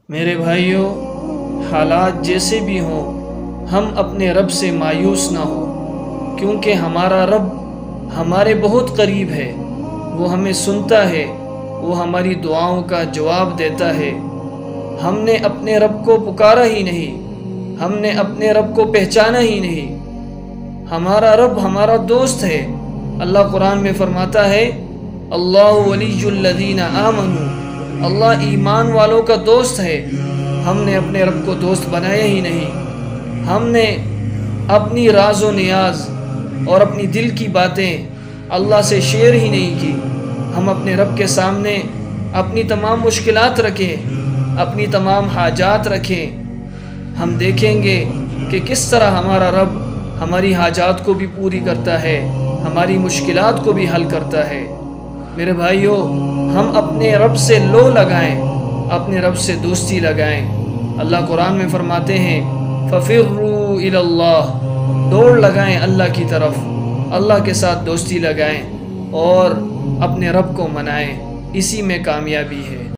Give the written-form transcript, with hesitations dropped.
میرے بھائیوں، حالات جیسے بھی ہوں ہم اپنے رب سے مایوس نہ ہوں، کیونکہ ہمارا رب ہمارے بہت قریب ہے۔ وہ ہمیں سنتا ہے، وہ ہماری دعاؤں کا جواب دیتا ہے۔ ہم نے اپنے رب کو پکارا ہی نہیں، ہم نے اپنے رب کو پہچانا ہی نہیں۔ ہمارا رب ہمارا دوست ہے۔ اللہ قرآن میں فرماتا ہے، اللہ ولی الذین آمنوا، اللہ ایمان والوں کا دوست ہے۔ ہم نے اپنے رب کو دوست بنایا ہی نہیں۔ ہم نے اپنی راز و نیاز اور اپنی دل کی باتیں اللہ سے شیئر ہی نہیں کی۔ ہم اپنے رب کے سامنے اپنی تمام مشکلات رکھیں، اپنی تمام حاجات رکھیں۔ ہم دیکھیں گے کہ کس طرح ہمارا رب ہماری حاجات کو بھی پوری کرتا ہے، ہماری مشکلات کو بھی حل کرتا ہے۔ میرے بھائیوں، ہم اپنے رب سے لو لگائیں، اپنے رب سے دوستی لگائیں۔ اللہ قرآن میں فرماتے ہیں، فَفِرُّوا إِلَى اللَّهِ، دوڑ لگائیں اللہ کی طرف، اللہ کے ساتھ دوستی لگائیں اور اپنے رب کو منائیں۔ اسی میں کامیابی ہے۔